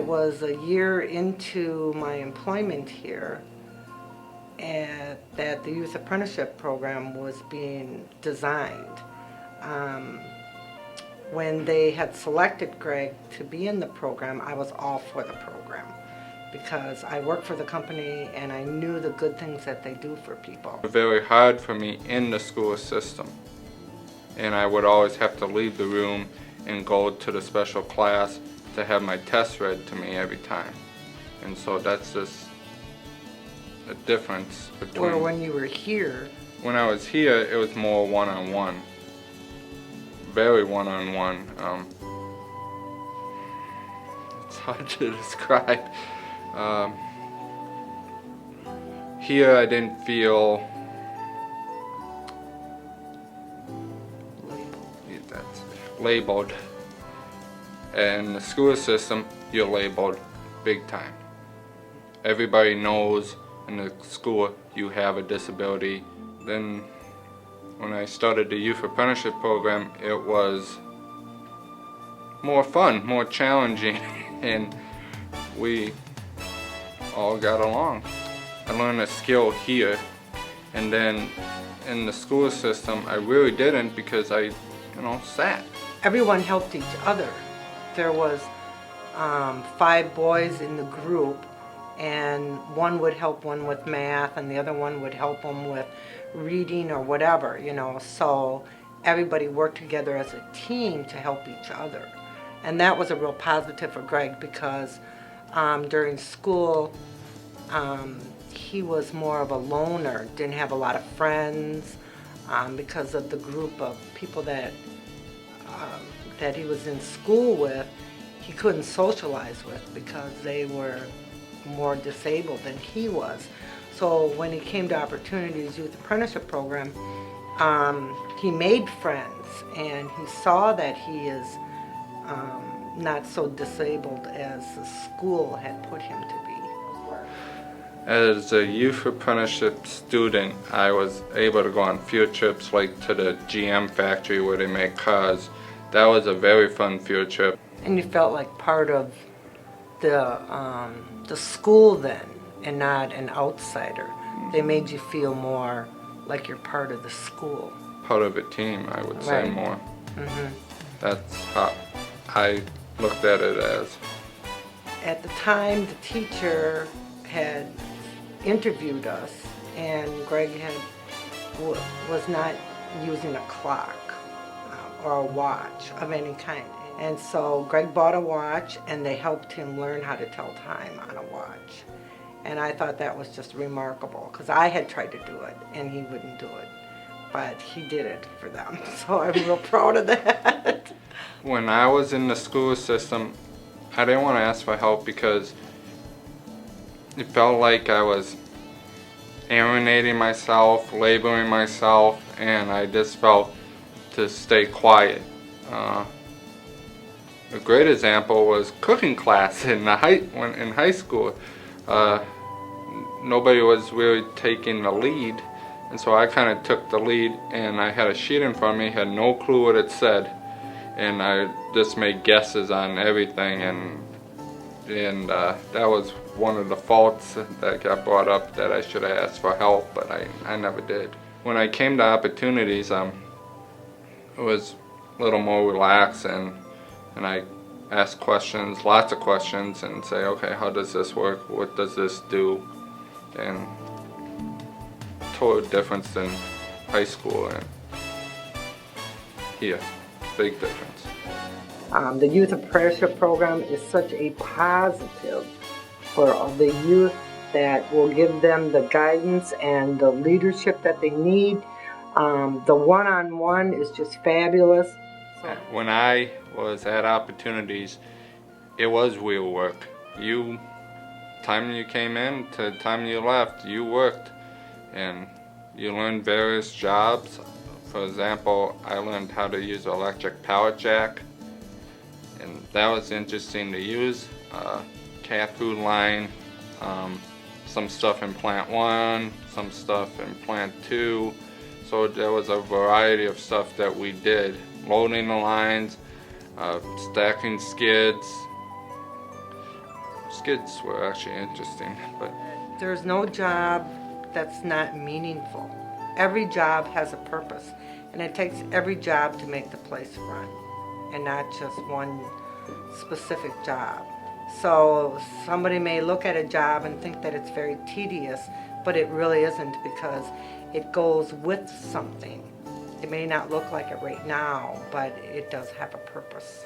was a year into my employment here that the youth apprenticeship program was being designed. When they had selected Greg to be in the program, I was all for the program because I worked for the company and I knew the good things that they do for people. Very hard for me in the school system, and I would always have to leave the room and go to the special class to have my tests read to me every time. And so that's just a difference between... Or when you were here. When I was here, it was more one-on-one. Very one-on-one. It's hard to describe. Here I didn't feel labeled. In the school system, you're labeled big time. Everybody knows in the school you have a disability. Then when I started the youth apprenticeship program, it was more fun, more challenging, and we all got along. I learned a skill here, and then in the school system I really didn't because I, sat. Everyone helped each other. There was 5 boys in the group, and one would help one with math and the other one would help them with reading or whatever, so everybody worked together as a team to help each other. And that was a real positive for Greg because during school he was more of a loner, didn't have a lot of friends because of the group of people that he was in school with. He couldn't socialize with because they were more disabled than he was. So when he came to Opportunities Youth Apprenticeship Program, he made friends and he saw that he is not so disabled as the school had put him to be. As a youth apprenticeship student, I was able to go on field trips like to the GM factory where they make cars. That was a very fun field trip. And you felt like part of the school then and not an outsider. They made you feel more like you're part of the school. Part of a team, I would say more. Mm-hmm. That's how I looked at it as. At the time, the teacher had interviewed us, and Greg was not using a clock or a watch of any kind. And so Greg bought a watch, and they helped him learn how to tell time on a watch. And I thought that was just remarkable, because I had tried to do it, and he wouldn't do it. But he did it for them, so I'm real proud of that. When I was in the school system, I didn't want to ask for help because it felt like I was alienating myself, labeling myself, and I just felt to stay quiet. A great example was cooking class in high school. Nobody was really taking the lead, and so I kind of took the lead, and I had a sheet in front of me, had no clue what it said, and I just made guesses on everything, and that was one of the faults that got brought up, that I should have asked for help, but I never did. When I came to Opportunities, it was a little more relaxed, and I ask questions, lots of questions, and say, okay, how does this work? What does this do? And total difference in high school and here, big difference. The Youth Apprenticeship Program is such a positive for the youth that will give them the guidance and the leadership that they need. The one-on-one is just fabulous. When I was at Opportunities, it was real work. Time you came in to time you left, you worked, and you learned various jobs. For example, I learned how to use an electric pallet jack, and that was interesting to use. Cat food line, some stuff in plant 1, some stuff in plant 2. So there was a variety of stuff that we did. Loading the lines, stacking skids, skids were actually interesting, but There's no job that's not meaningful. Every job has a purpose, and it takes every job to make the place run, and not just one specific job. So somebody may look at a job and think that it's very tedious, but it really isn't, because it goes with something. It may not look like it right now, but it does have a purpose.